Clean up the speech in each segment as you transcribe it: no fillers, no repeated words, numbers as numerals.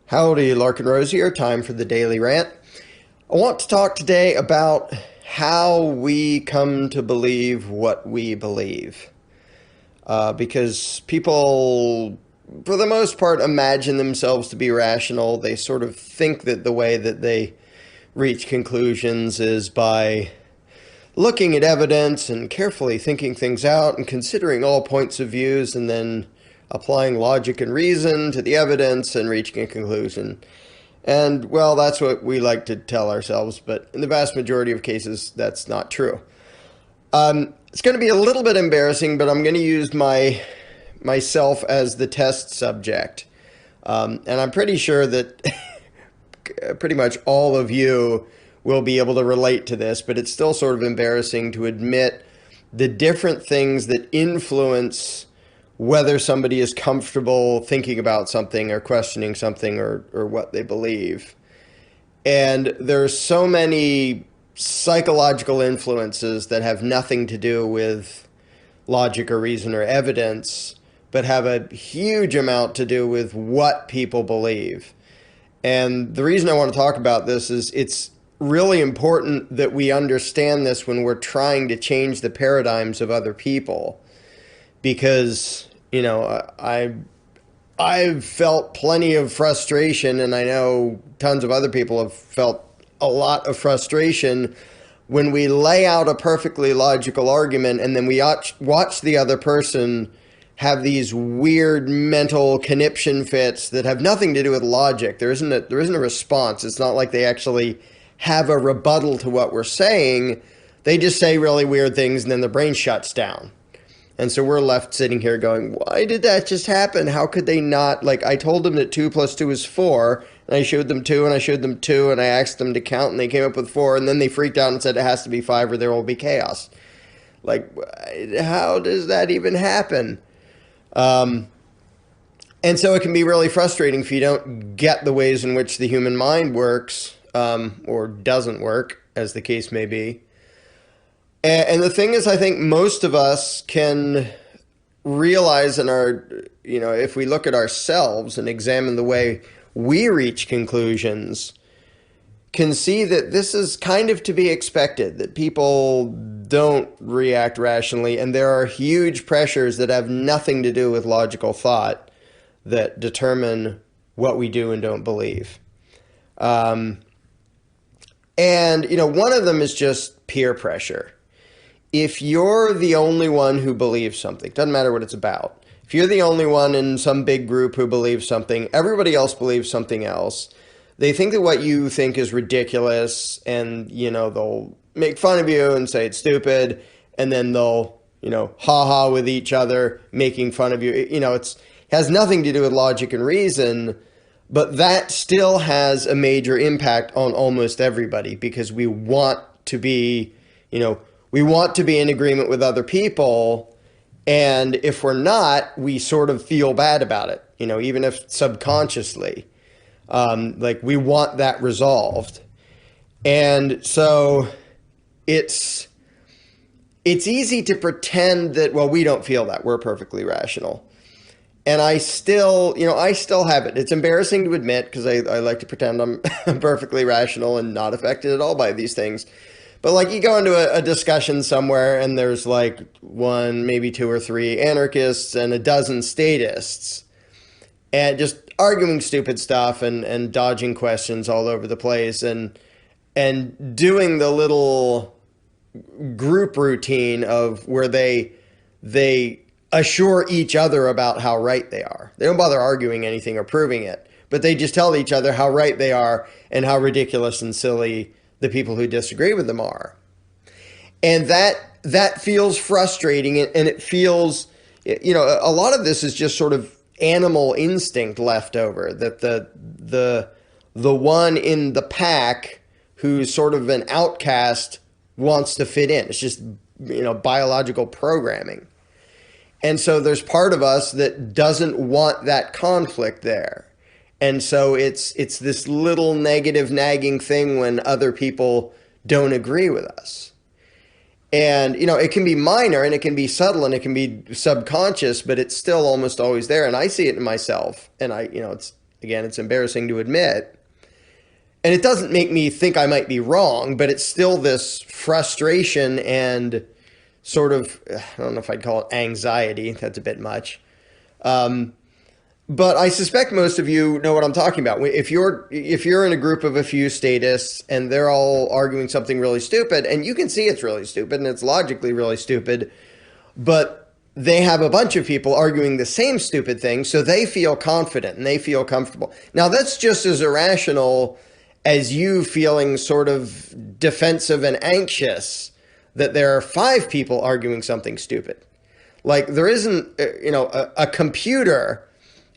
Howdy, Larken Rose here. Time for the Daily Rant. I want to talk today about how we come to believe what we believe. Because people, for the most part, imagine themselves to be rational. They sort of think that the way that they reach conclusions is by looking at evidence and carefully thinking things out and considering all points of views and then applying logic and reason to the evidence and reaching a conclusion. And, well, that's what we like to tell ourselves, but in the vast majority of cases, that's not true. It's going to be a little bit embarrassing, but I'm going to use myself as the test subject. And I'm pretty sure that pretty much all of you will be able to relate to this, but it's still sort of embarrassing to admit the different things that influence whether somebody is comfortable thinking about something or questioning something or what they believe. And there's so many psychological influences that have nothing to do with logic or reason or evidence, but have a huge amount to do with what people believe. And the reason I want to talk about this is it's really important that we understand this when we're trying to change the paradigms of other people. Because, you know, I've felt plenty of frustration, and I know tons of other people have felt a lot of frustration when we lay out a perfectly logical argument and then we watch the other person have these weird mental conniption fits that have nothing to do with logic. There isn't a response. It's not like they actually have a rebuttal to what we're saying. They just say really weird things and then the brain shuts down. And so we're left sitting here going, why did that just happen? How could they not? Like, I told them that 2 + 2 is 4, and I showed them 2, and I showed them 2, and I asked them to count, and they came up with 4, and then they freaked out and said it has to be 5 or there will be chaos. Like, how does that even happen? And so it can be really frustrating if you don't get the ways in which the human mind works, or doesn't work, as the case may be. And the thing is, I think most of us can realize if we look at ourselves and examine the way we reach conclusions, can see that this is kind of to be expected, that people don't react rationally, and there are huge pressures that have nothing to do with logical thought that determine what we do and don't believe. And, one of them is just peer pressure. If you're the only one who believes something, doesn't matter what it's about. If you're the only one in some big group who believes something, everybody else believes something else. They think that what you think is ridiculous, and, they'll make fun of you and say it's stupid, and then they'll, ha-ha with each other, making fun of you. It has nothing to do with logic and reason, but that still has a major impact on almost everybody because we want to be, in agreement with other people, and if we're not, we sort of feel bad about it, even if subconsciously. We want that resolved. And so it's easy to pretend that, well, we don't feel that. We're perfectly rational. And I still have it. It's embarrassing to admit because I like to pretend I'm perfectly rational and not affected at all by these things. But you go into a discussion somewhere and there's one, maybe 2 or 3 anarchists and a dozen statists and just arguing stupid stuff and dodging questions all over the place and doing the little group routine of where they assure each other about how right they are. They don't bother arguing anything or proving it, but they just tell each other how right they are and how ridiculous and silly the people who disagree with them are. And that feels frustrating, and it feels, a lot of this is just sort of animal instinct left over, that the one in the pack who's sort of an outcast wants to fit in. It's just, biological programming. And so there's part of us that doesn't want that conflict there. And so it's this little negative nagging thing when other people don't agree with us. And, it can be minor and it can be subtle and it can be subconscious, but it's still almost always there. And I see it in myself. And Again, it's embarrassing to admit. And it doesn't make me think I might be wrong, but it's still this frustration and sort of, I don't know if I'd call it anxiety. That's a bit much. But I suspect most of you know what I'm talking about. If you're in a group of a few statists and they're all arguing something really stupid, and you can see it's really stupid and it's logically really stupid, but they have a bunch of people arguing the same stupid thing, so they feel confident and they feel comfortable. Now, that's just as irrational as you feeling sort of defensive and anxious that there are 5 people arguing something stupid. Like, there isn't, a computer.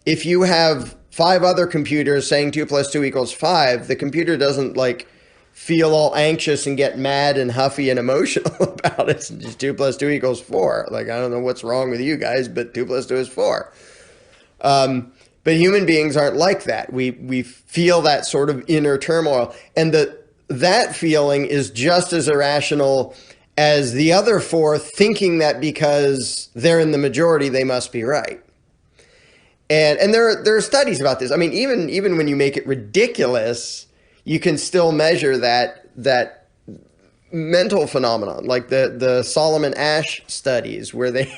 If you have 5 other computers saying 2 + 2 = 5, the computer doesn't like feel all anxious and get mad and huffy and emotional about it. It's just 2 + 2 = 4. Like, I don't know what's wrong with you guys, but 2 + 2 is 4. But human beings aren't like that. We feel that sort of inner turmoil. And that feeling is just as irrational as the other 4 thinking that because they're in the majority, they must be right. And there are studies about this. I mean, even when you make it ridiculous, you can still measure that mental phenomenon, like the Solomon Asch studies, where they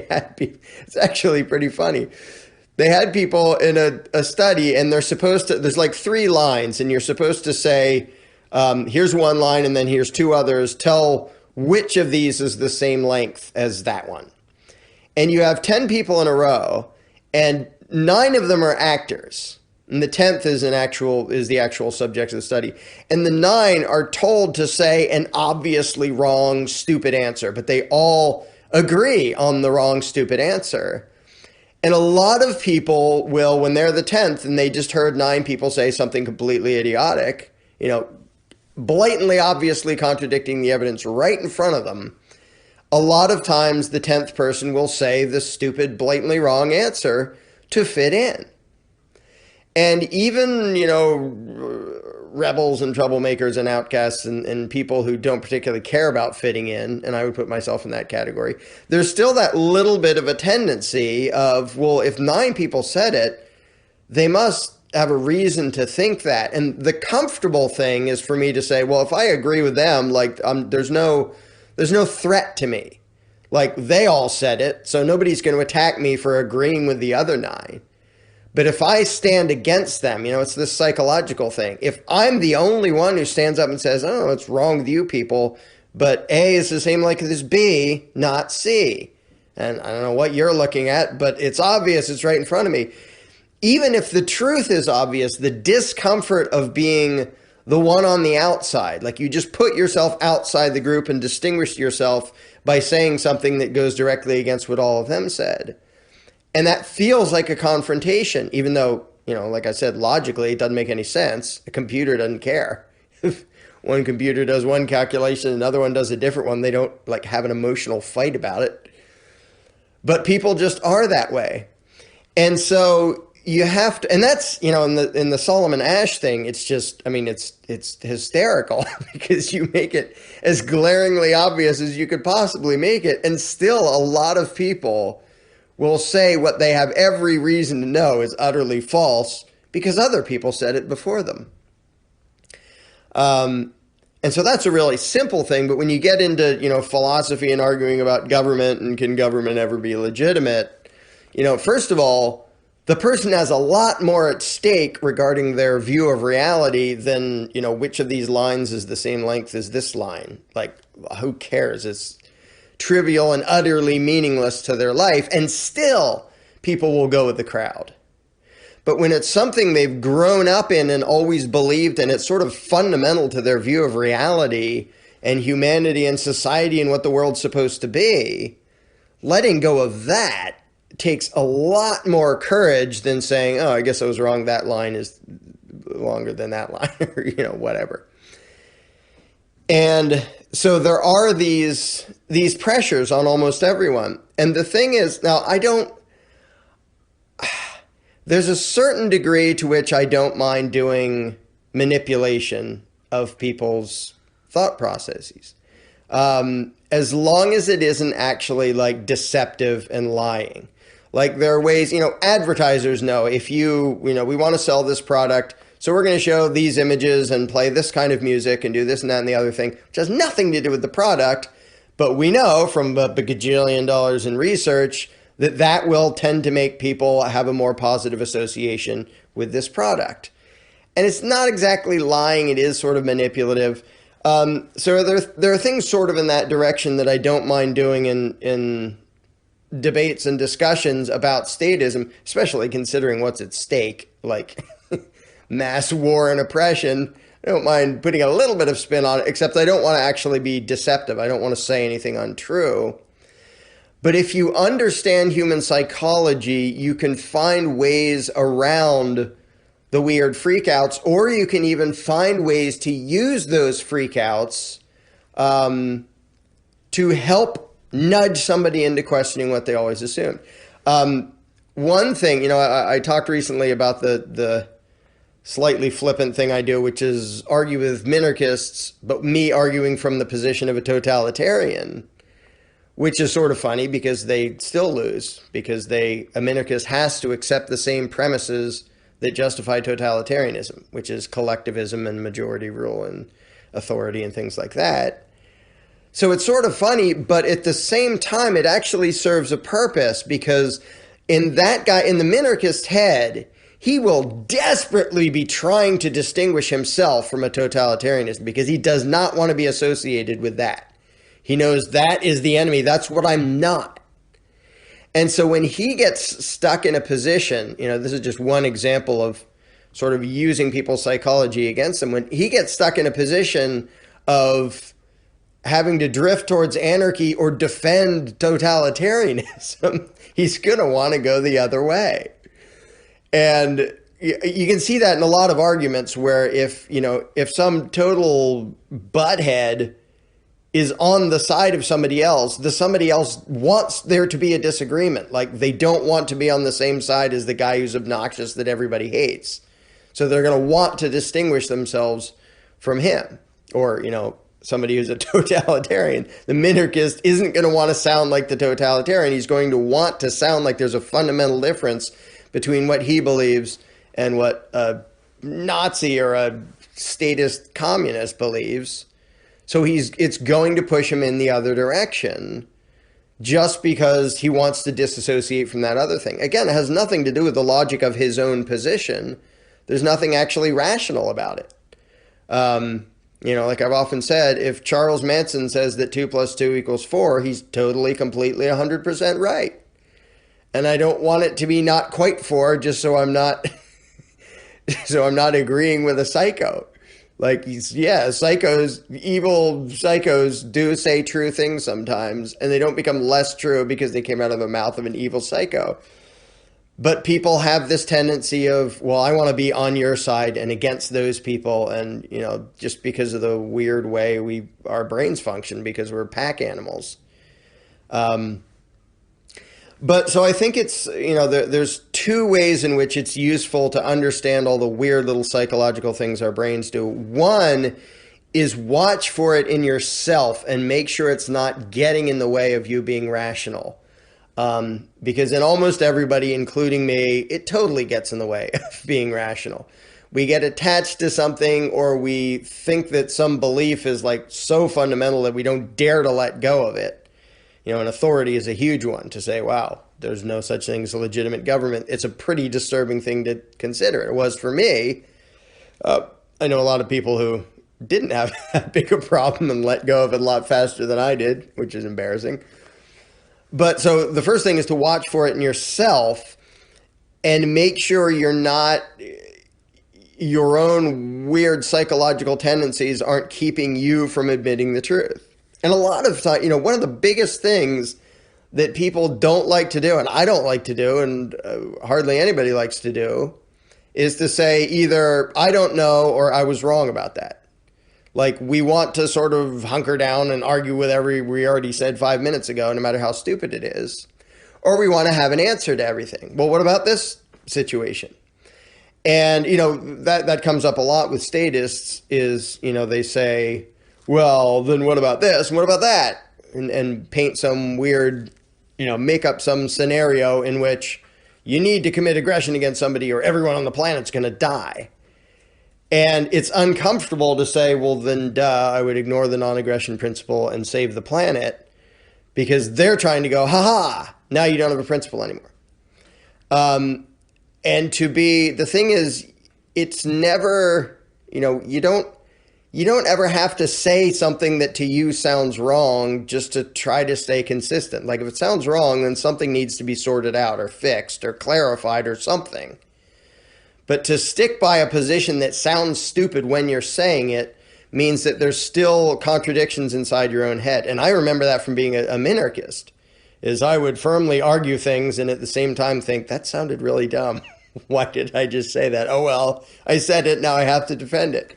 had people. It's actually pretty funny. They had people in a study, and there's like 3 lines, and you're supposed to say, here's one line, and then here's 2 others. Tell which of these is the same length as that one. And you have 10 people in a row, and 9 of them are actors. And the 10th is the actual subject of the study. And the 9 are told to say an obviously wrong, stupid answer, but they all agree on the wrong, stupid answer. And a lot of people will, when they're the 10th and they just heard 9 people say something completely idiotic, blatantly, obviously contradicting the evidence right in front of them, a lot of times the 10th person will say the stupid, blatantly wrong answer to fit in. And even, rebels and troublemakers and outcasts and people who don't particularly care about fitting in, and I would put myself in that category, there's still that little bit of a tendency of, well, if 9 people said it, they must have a reason to think that. And the comfortable thing is for me to say, well, if I agree with them, like, there's no threat to me. Like, they all said it, so nobody's going to attack me for agreeing with the other 9. But if I stand against them, it's this psychological thing. If I'm the only one who stands up and says, oh, what's wrong with you people, but A is the same length as B, not C. And I don't know what you're looking at, but it's obvious, it's right in front of me. Even if the truth is obvious, the discomfort of being the one on the outside, like you just put yourself outside the group and distinguish yourself by saying something that goes directly against what all of them said. And that feels like a confrontation, even though, like I said, logically, it doesn't make any sense. A computer doesn't care. If one computer does one calculation, another one does a different one, they don't like have an emotional fight about it. But people just are that way. And so you have to, and that's, in the Solomon Asch thing, it's just, it's hysterical because you make it as glaringly obvious as you could possibly make it. And still a lot of people will say what they have every reason to know is utterly false because other people said it before them. And so that's a really simple thing. But when you get into, philosophy and arguing about government and can government ever be legitimate, first of all, the person has a lot more at stake regarding their view of reality than, which of these lines is the same length as this line. Like, who cares? It's trivial and utterly meaningless to their life, and still people will go with the crowd. But when it's something they've grown up in and always believed, and it's sort of fundamental to their view of reality and humanity and society and what the world's supposed to be, letting go of that takes a lot more courage than saying, oh, I guess I was wrong, that line is longer than that line, or, whatever. And so there are these pressures on almost everyone. And the thing is, now there's a certain degree to which I don't mind doing manipulation of people's thought processes. As long as it isn't actually like deceptive and lying. Like there are ways, advertisers know if we want to sell this product, so we're going to show these images and play this kind of music and do this and that and the other thing, which has nothing to do with the product. But we know from a bajillion dollars in research that that will tend to make people have a more positive association with this product. And it's not exactly lying. It is sort of manipulative. So there are things sort of in that direction that I don't mind doing in debates and discussions about statism, especially considering what's at stake, like mass war and oppression. I don't mind putting a little bit of spin on it, except I don't want to actually be deceptive. I don't want to say anything untrue. But if you understand human psychology, you can find ways around the weird freakouts, or you can even find ways to use those freakouts to help nudge somebody into questioning what they always assumed. One thing, I talked recently about the slightly flippant thing I do, which is argue with minarchists, but me arguing from the position of a totalitarian, which is sort of funny because they still lose, because a minarchist has to accept the same premises that justify totalitarianism, which is collectivism and majority rule and authority and things like that. So it's sort of funny, but at the same time, it actually serves a purpose, because in the minarchist head, he will desperately be trying to distinguish himself from a totalitarianism because he does not want to be associated with that. He knows that is the enemy. That's what I'm not. And so when he gets stuck in a position, this is just one example of sort of using people's psychology against them. When he gets stuck in a position of having to drift towards anarchy or defend totalitarianism, he's going to want to go the other way. And you can see that in a lot of arguments where if some total butthead is on the side of somebody else, somebody else wants there to be a disagreement. Like they don't want to be on the same side as the guy who's obnoxious that everybody hates. So they're going to want to distinguish themselves from him, or, somebody who's a totalitarian. The minarchist isn't going to want to sound like the totalitarian. He's going to want to sound like there's a fundamental difference between what he believes and what a Nazi or a statist communist believes. So it's going to push him in the other direction just because he wants to disassociate from that other thing. Again, it has nothing to do with the logic of his own position. There's nothing actually rational about it. Like I've often said, if Charles Manson says that 2 + 2 = 4, he's totally, completely, 100% right. And I don't want it to be not quite 4, just so I'm not, agreeing with a psycho. Like, psychos, evil psychos do say true things sometimes, and they don't become less true because they came out of the mouth of an evil psycho. But people have this tendency of, well, I want to be on your side and against those people. And, just because of the weird way our brains function, because we're pack animals. But so I think it's, there's two ways in which it's useful to understand all the weird little psychological things our brains do. One is watch for it in yourself and make sure it's not getting in the way of you being rational. Because in almost everybody, including me, it totally gets in the way of being rational. We get attached to something, or we think that some belief is like so fundamental that we don't dare to let go of it. An authority is a huge one, to say, wow, there's no such thing as a legitimate government. It's a pretty disturbing thing to consider. It was for me. I know a lot of people who didn't have that big a problem and let go of it a lot faster than I did, which is embarrassing. But so the first thing is to watch for it in yourself and make sure your own weird psychological tendencies aren't keeping you from admitting the truth. And a lot of time, one of the biggest things that people don't like to do, and I don't like to do, and hardly anybody likes to do, is to say either I don't know or I was wrong about that. Like, we want to sort of hunker down and argue with we already said 5 minutes ago, no matter how stupid it is. Or we want to have an answer to everything. Well, what about this situation? And, that comes up a lot with statists is, they say, well, then what about this? And what about that? And paint some weird make up some scenario in which you need to commit aggression against somebody or everyone on the planet's going to die. And it's uncomfortable to say, well, then, duh, I would ignore the non-aggression principle and save the planet, because they're trying to go, ha, now you don't have a principle anymore. And the thing is, it's never, you don't ever have to say something that to you sounds wrong just to try to stay consistent. Like if it sounds wrong, then something needs to be sorted out or fixed or clarified or something. But to stick by a position that sounds stupid when you're saying it means that there's still contradictions inside your own head. And I remember that from being a minarchist, is I would firmly argue things and at the same time think, that sounded really dumb. Why did I just say that? Oh, well, I said it, now I have to defend it.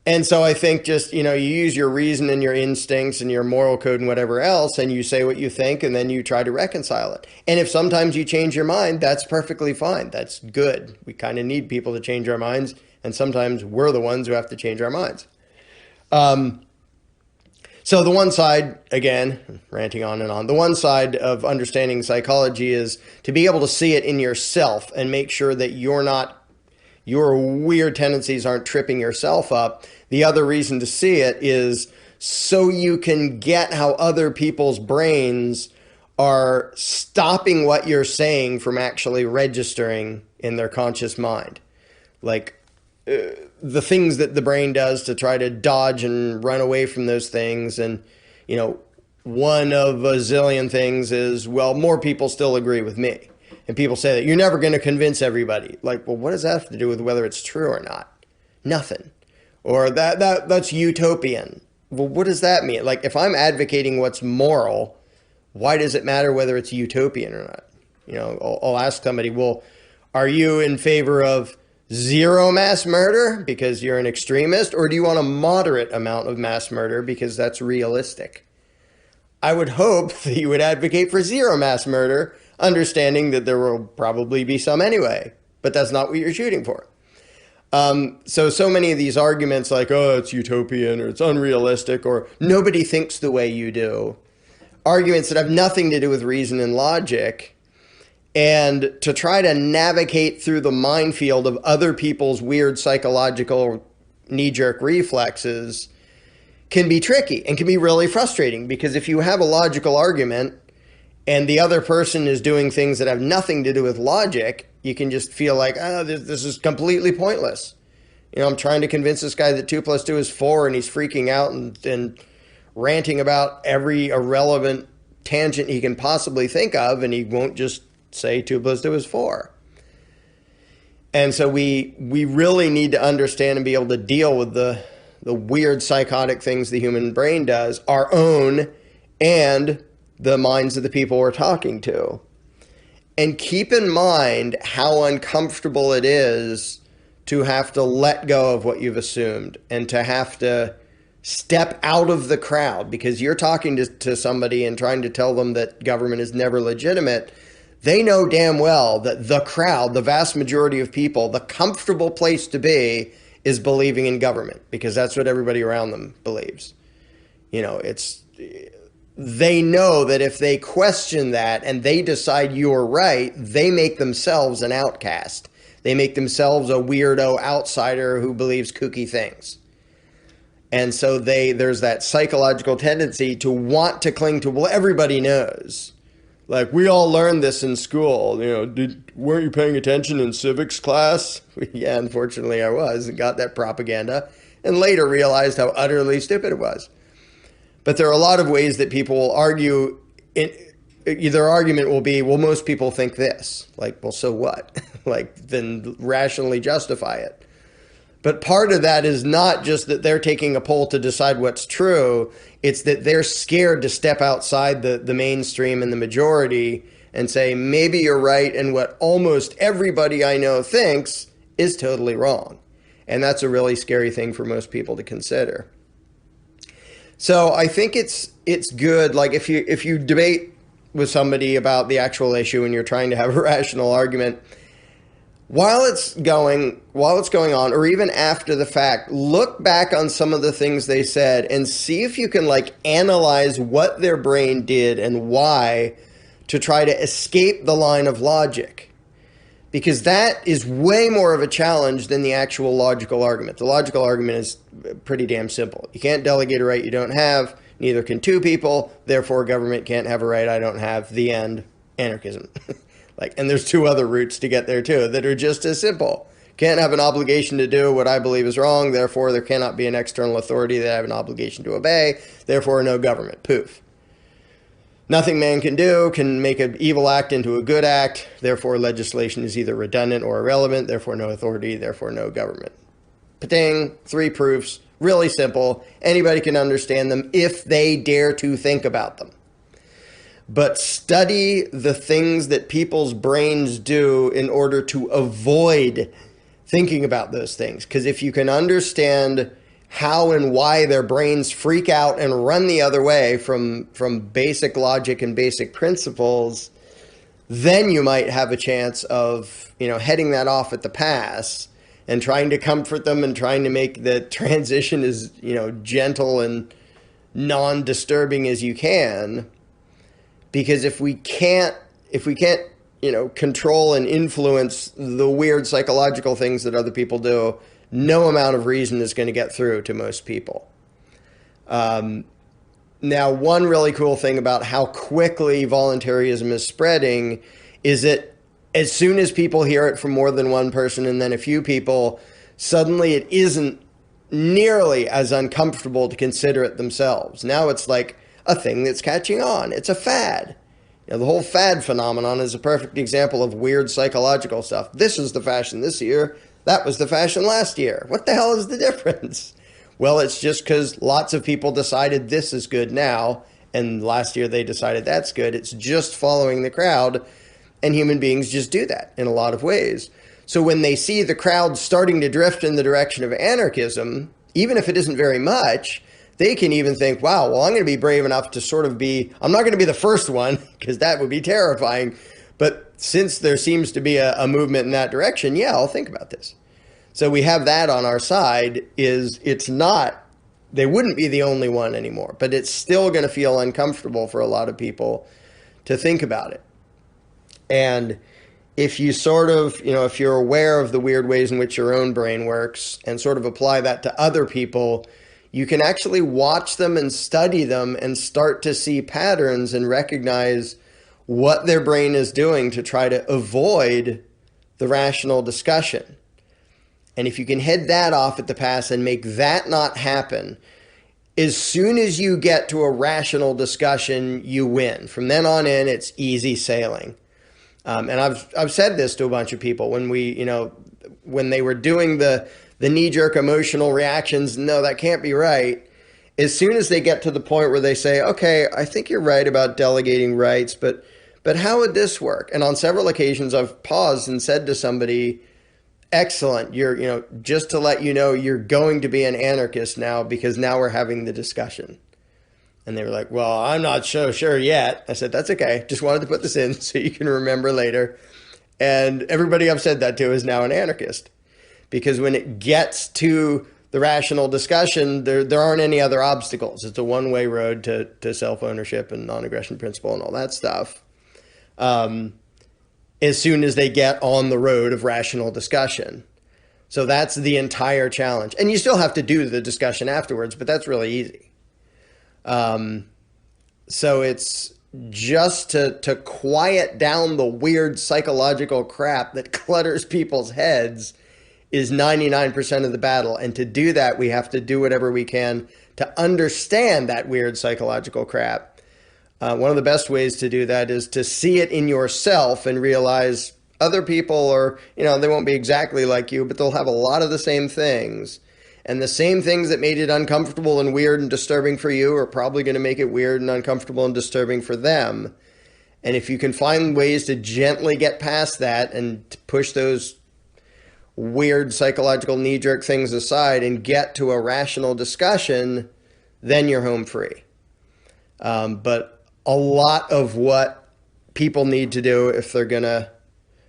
And so I think just, you use your reason and your instincts and your moral code and whatever else, and you say what you think, and then you try to reconcile it. And if sometimes you change your mind, that's perfectly fine. That's good. We kind of need people to change our minds, and sometimes we're the ones who have to change our minds. So the one side, again, ranting on and on, the one side of understanding psychology is to be able to see it in yourself and make sure that your weird tendencies aren't tripping yourself up. The other reason to see it is so you can get how other people's brains are stopping what you're saying from actually registering in their conscious mind. Like the things that the brain does to try to dodge and run away from those things. And, one of a zillion things is, well, more people still agree with me. And people say that you're never going to convince everybody. Like, well, what does that have to do with whether it's true or not? Nothing. Or that's utopian. Well, what does that mean? Like, if I'm advocating what's moral, why does it matter whether it's utopian or not? I'll ask somebody, well, are you in favor of zero mass murder because you're an extremist? Or do you want a moderate amount of mass murder because that's realistic? I would hope that you would advocate for zero mass murder, understanding that there will probably be some anyway, but that's not what you're shooting for. So many of these arguments like, oh, it's utopian or it's unrealistic or nobody thinks the way you do, arguments that have nothing to do with reason and logic, and to try to navigate through the minefield of other people's weird psychological knee-jerk reflexes can be tricky and can be really frustrating, because if you have a logical argument and the other person is doing things that have nothing to do with logic, you can just feel like, oh, this is completely pointless. I'm trying to convince this guy that 2 + 2 is 4, and he's freaking out and ranting about every irrelevant tangent he can possibly think of, and he won't just say 2 + 2 is 4. And so we really need to understand and be able to deal with the weird psychotic things the human brain does, our own and the minds of the people we're talking to. And keep in mind how uncomfortable it is to have to let go of what you've assumed and to have to step out of the crowd, because you're talking to somebody and trying to tell them that government is never legitimate. They know damn well that the crowd, the vast majority of people, the comfortable place to be is believing in government, because that's what everybody around them believes. They know that if they question that and they decide you're right, they make themselves an outcast. They make themselves a weirdo outsider who believes kooky things. And so there's that psychological tendency to want to cling to, well, everybody knows. Like, we all learned this in school. Weren't you paying attention in civics class? Yeah, unfortunately I was, and got that propaganda, and later realized how utterly stupid it was. But there are a lot of ways that people will argue. Their argument will be, well, most people think this. Like, well, so what? Then rationally justify it. But part of that is not just that they're taking a poll to decide what's true. It's that they're scared to step outside the mainstream and the majority and say, maybe you're right, and what almost everybody I know thinks is totally wrong. And that's a really scary thing for most people to consider. So I think it's good, like if you debate with somebody about the actual issue and you're trying to have a rational argument, while it's going on, or even after the fact, look back on some of the things they said and see if you can like analyze what their brain did and why to try to escape the line of logic. Because that is way more of a challenge than the actual logical argument. The logical argument is pretty damn simple. You can't delegate a right you don't have, neither can two people, therefore government can't have a right I don't have, the end, anarchism. And there's two other routes to get there too that are just as simple. Can't have an obligation to do what I believe is wrong, therefore there cannot be an external authority that I have an obligation to obey, therefore no government. Poof. Nothing man can do can make an evil act into a good act, therefore legislation is either redundant or irrelevant, therefore no authority, therefore no government. Pating, 3 proofs, really simple. Anybody can understand them if they dare to think about them. But study the things that people's brains do in order to avoid thinking about those things. Because if you can understand how and why their brains freak out and run the other way from basic logic and basic principles, then you might have a chance of, heading that off at the pass and trying to comfort them and trying to make the transition as, gentle and non-disturbing as you can. Because if we can't, control and influence the weird psychological things that other people do, no amount of reason is going to get through to most people. Now, one really cool thing about how quickly voluntarism is spreading is that as soon as people hear it from more than one person and then a few people, suddenly it isn't nearly as uncomfortable to consider it themselves. Now it's like a thing that's catching on. It's a fad. The whole fad phenomenon is a perfect example of weird psychological stuff. This is the fashion this year. That was the fashion last year. What the hell is the difference? Well, it's just because lots of people decided this is good now, and last year they decided that's good. It's just following the crowd, and human beings just do that in a lot of ways. So when they see the crowd starting to drift in the direction of anarchism, even if it isn't very much, they can even think, wow, well, I'm going to be brave enough to sort of I'm not going to be the first one, because that would be terrifying. But since there seems to be a movement in that direction, yeah, I'll think about this. So we have that on our side. They wouldn't be the only one anymore, but it's still going to feel uncomfortable for a lot of people to think about it. And if you sort of, if you're aware of the weird ways in which your own brain works and sort of apply that to other people, you can actually watch them and study them and start to see patterns and recognize what their brain is doing to try to avoid the rational discussion. And if you can head that off at the pass and make that not happen, as soon as you get to a rational discussion, you win. From then on in, it's easy sailing. And I've said this to a bunch of people when when they were doing the knee-jerk emotional reactions, no, that can't be right. As soon as they get to the point where they say, okay, I think you're right about delegating rights, but how would this work? And on several occasions, I've paused and said to somebody, excellent, just to let you know, you're going to be an anarchist now because now we're having the discussion. And they were like, well, I'm not so sure yet. I said, that's okay. Just wanted to put this in so you can remember later. And everybody I've said that to is now an anarchist. Because when it gets to the rational discussion, there aren't any other obstacles. It's a one-way road to self-ownership and non-aggression principle and all that stuff. As soon as they get on the road of rational discussion. So that's the entire challenge. And you still have to do the discussion afterwards, but that's really easy. So it's just to quiet down the weird psychological crap that clutters people's heads is 99% of the battle. And to do that, we have to do whatever we can to understand that weird psychological crap. One of the best ways to do that is to see it in yourself and realize other people are, they won't be exactly like you, but they'll have a lot of the same things. And the same things that made it uncomfortable and weird and disturbing for you are probably going to make it weird and uncomfortable and disturbing for them. And if you can find ways to gently get past that and to push those weird psychological knee-jerk things aside and get to a rational discussion, then you're home free. But a lot of what people need to do if they're going to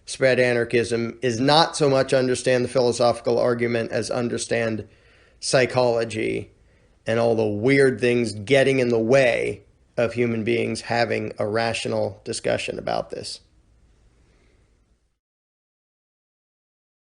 spread anarchism is not so much understand the philosophical argument as understand psychology and all the weird things getting in the way of human beings having a rational discussion about this.